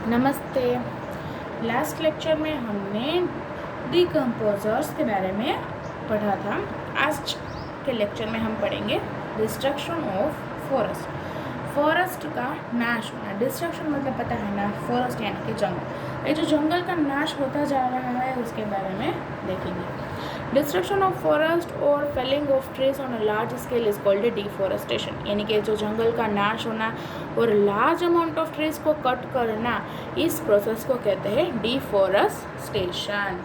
नमस्ते। Last lecture में हमने डिकम्पोजर्स के बारे में पढ़ा था। आज के लेक्चर में हम पढ़ेंगे डिस्ट्रक्शन ऑफ फॉरेस्ट। फॉरेस्ट का नाश होना, डिस्ट्रक्शन मतलब पता है ना, फॉरेस्ट यानी कि जंगल। ये जो जंगल का नाश होता जा रहा है उसके बारे में देखेंगे। डिस्ट्रक्शन ऑफ फॉरेस्ट और felling of trees on a large scale is called deforestation, यानी कि जो जंगल का नाश होना और लार्ज अमाउंट ऑफ ट्रीज को कट करना, इस प्रोसेस को कहते हैं deforestation.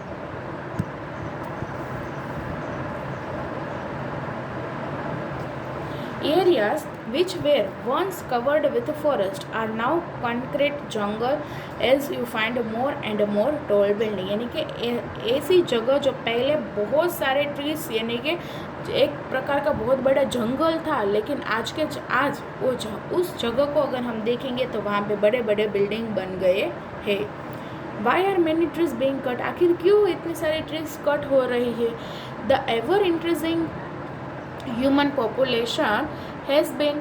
Areas which were once covered with forest are now concrete jungle as you find more and more tall building, यानी कि ऐसी जगह जो पहले बहुत सारे ट्रीज यानी कि एक प्रकार का बहुत बड़ा जंगल था, लेकिन आज उस जगह को अगर हम देखेंगे तो वहाँ पे बड़े बड़े बिल्डिंग बन गए हैं। Why are many trees being cut, आखिर क्यों इतनी सारी ट्रीज कट हो रही है? The ever increasing human population has been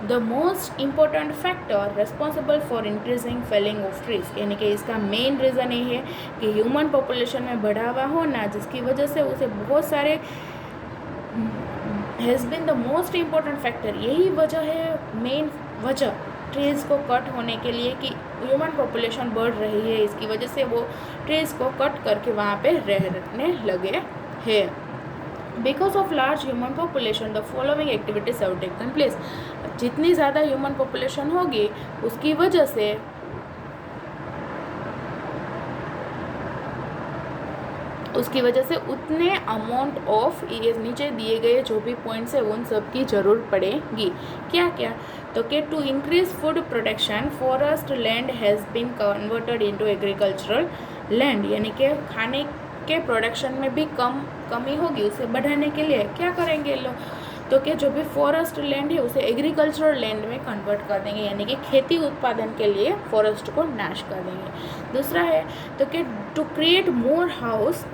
the most important factor responsible for increasing felling of trees, यानी कि इसका मेन रीज़न ये है कि ह्यूमन पॉपुलेशन में बढ़ावा होना, जिसकी वजह से उसे बहुत सारे has been the most important factor, यही वजह है, मेन वजह ट्रीज़ को कट होने के लिए कि ह्यूमन पॉपुलेशन बढ़ रही है। इसकी वजह से वो ट्रीज़ को कट करके वहाँ पे रहने लगे हैं। Because of large human population the following activities have taken place, जितनी ज़्यादा ह्यूमन पॉपुलेशन होगी उसकी वजह से उतने अमाउंट ऑफ नीचे दिए गए जो भी पॉइंट्स है उन सब की ज़रूरत पड़ेगी। क्या क्या? तो कि to increase food production forest land has been converted into agricultural land, यानी कि खाने के प्रोडक्शन में भी कमी होगी, उसे बढ़ाने के लिए क्या करेंगे लोग? तो कि जो भी फॉरेस्ट लैंड है उसे एग्रीकल्चरल लैंड में कन्वर्ट कर देंगे, यानी कि खेती उत्पादन के लिए फॉरेस्ट को नाश कर देंगे। दूसरा है तो कि to create more house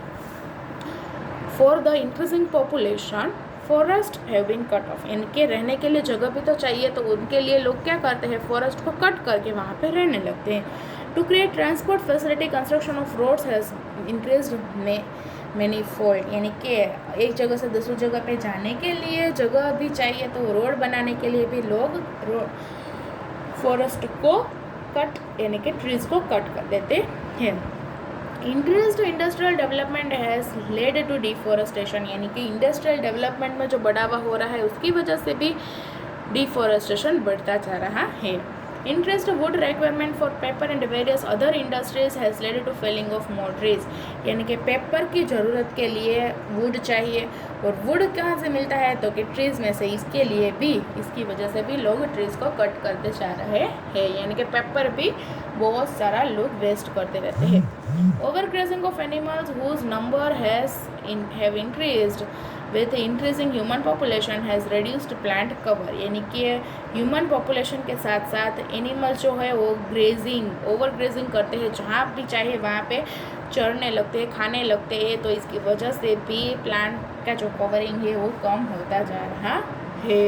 for the increasing population forest have been cut off, यानी कि रहने के लिए जगह भी तो चाहिए, तो उनके लिए लोग क्या करते हैं, फॉरेस्ट को कट करके वहाँ पे रहने लगते हैं। To create transport facility construction of roads has increased many fold, यानी कि एक जगह से दूसरी जगह पे जाने के लिए जगह भी चाहिए, तो रोड बनाने के लिए भी लोग फॉरेस्ट को कट यानी कि ट्रीज को कट कर देते हैं। Increased industrial development has led to deforestation, यानी कि इंडस्ट्रियल डेवलपमेंट में जो बढ़ावा हो रहा है उसकी वजह से भी डिफॉरेस्टेशन बढ़ता जा रहा है। Increased wood requirement for paper and various other industries has led to felling of more trees, यानी कि पेपर की ज़रूरत के लिए वुड चाहिए, और वुड कहाँ से मिलता है? तो कि ट्रीज़ में से, इसके लिए भी, इसकी वजह से भी लोग ट्रीज़ को कट करते जा रहे हैं, यानी कि पेपर भी बहुत सारा लोग वेस्ट करते रहते हैं। Overgrazing of animals whose number have increased with increasing human population has reduced plant cover, यानी कि ह्यूमन पॉपुलेशन के साथ साथ एनिमल जो है वो ओवर ग्रेजिंग करते हैं, जहाँ भी चाहे वहाँ पे चरने लगते हैं, खाने लगते हैं, तो इसकी वजह से भी प्लांट का जो कवरिंग है वो कम होता जा रहा है।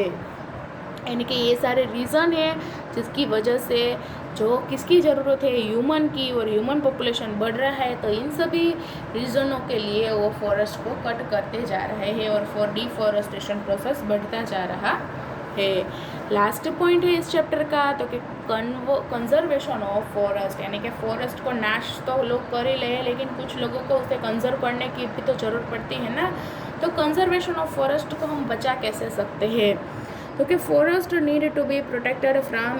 यानी कि ये सारे रीज़न है जिसकी वजह से जो किसकी ज़रूरत है, ह्यूमन की, और ह्यूमन पॉपुलेशन बढ़ रहा है, तो इन सभी रीज़नों के लिए वो फॉरेस्ट को कट करते जा रहे हैं और फॉर डिफॉरेस्टेशन प्रोसेस बढ़ता जा रहा है। लास्ट पॉइंट है इस चैप्टर का, तो कि कंजर्वेशन ऑफ फॉरेस्ट, यानी कि फॉरेस्ट को नाश तो लोग कर ही ले, लेकिन कुछ लोगों को उसे कंजर्व करने की भी तो ज़रूरत पड़ती है ना। तो कंजर्वेशन ऑफ फॉरेस्ट को हम बचा कैसे सकते हैं? तो कि forest need to be protected from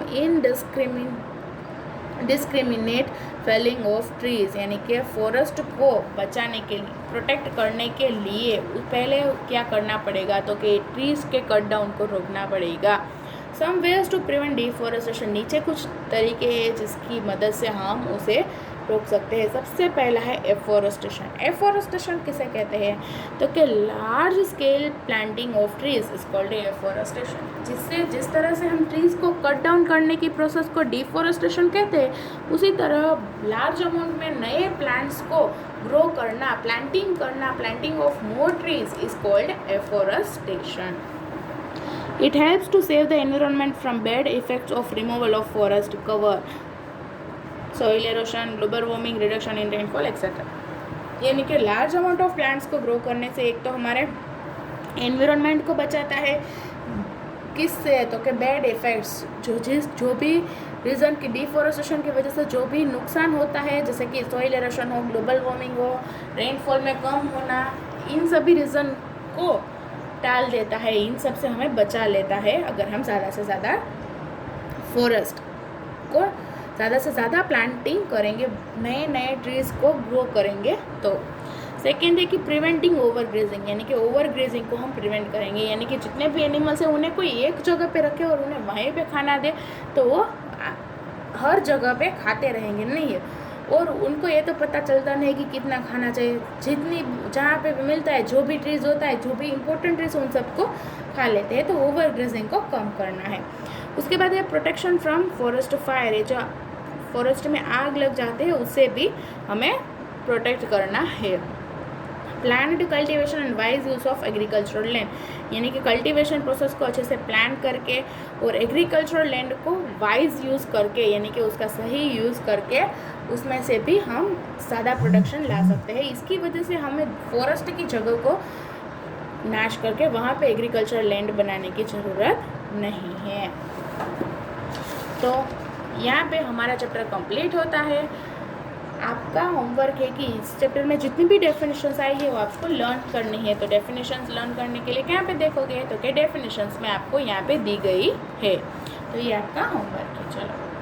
discriminate felling of trees, यानी कि फॉरेस्ट को बचाने के लिए, प्रोटेक्ट करने के लिए पहले क्या करना पड़ेगा? तो कि ट्रीज के कट डाउन को रोकना पड़ेगा। Some ways to prevent deforestation, नीचे कुछ तरीके हैं जिसकी मदद से हम उसे रोक सकते हैं। सबसे पहला है एफॉरेस्टेशन। एफॉरेस्टेशन किसे कहते हैं? तो कि large scale planting of trees is called afforestation. जिस तरह से हम ट्रीज को कट डाउन करने की प्रोसेस को डिफॉरेस्टेशन कहते हैं, उसी तरह लार्ज अमाउंट में नए प्लांट्स को ग्रो करना, planting of more trees is called afforestation. It helps to save the environment from bad effects of removal of forest cover. Soil erosion, global warming, reduction in rainfall etcetera. यानी कि large amount of plants को grow करने से एक तो हमारे environment को बचाता है, किससे, तो कि बैड इफ़ेक्ट्स जो भी रीज़न की डिफॉरेस्टेशन की वजह से जो भी नुकसान होता है, जैसे कि सॉइल एरोशन हो, ग्लोबल वार्मिंग हो, रेनफॉल में कम होना, इन सभी रीज़न को टाल देता है, इन सब से हमें बचा लेता है अगर हम ज़्यादा से ज़्यादा फॉरेस्ट को ज़्यादा से ज़्यादा प्लांटिंग करेंगे, नए नए ट्रीज़ को ग्रो करेंगे तो। सेकेंड है कि प्रिवेंटिंग ओवर ग्रेजिंग, यानी कि ओवर ग्रेजिंग को हम प्रिवेंट करेंगे, यानी कि जितने भी एनिमल्स हैं उन्हें कोई एक जगह पे रखे और उन्हें वहीं पे खाना दे तो वो हर जगह पे खाते रहेंगे नहीं है, और उनको ये तो पता चलता नहीं कि कितना खाना चाहिए, जितनी जहाँ पे भी मिलता है, जो भी ट्रीज़ होता है, जो भी इम्पोर्टेंट ट्रीज़ उन सबको खा लेते हैं, तो ओवर ग्रेजिंग को कम करना है। उसके बाद है प्रोटेक्शन फ्रॉम फॉरेस्ट फायर, जो फॉरेस्ट में आग लग जाते हैं उससे भी हमें प्रोटेक्ट करना है। Planned cultivation and wise use of agricultural land, यानी कि कल्टीवेशन प्रोसेस को अच्छे से प्लान करके और एग्रीकल्चरल लैंड को वाइज यूज़ करके, यानी कि उसका सही यूज़ करके उसमें से भी हम ज़्यादा प्रोडक्शन ला सकते हैं। इसकी वजह से हमें फॉरेस्ट की जगह को नाश करके वहाँ पे एग्रीकल्चरल लैंड बनाने की ज़रूरत नहीं है। तो यहाँ पे हमारा चैप्टर कंप्लीट होता है। आपका होमवर्क है कि इस चैप्टर में जितनी भी डेफिनेशंस आई है वो आपको लर्न करनी है। तो डेफिनेशंस लर्न करने के लिए कहाँ पे देखोगे, तो क्या डेफिनेशंस में आपको यहाँ पे दी गई है, तो ये आपका होमवर्क है। चलो।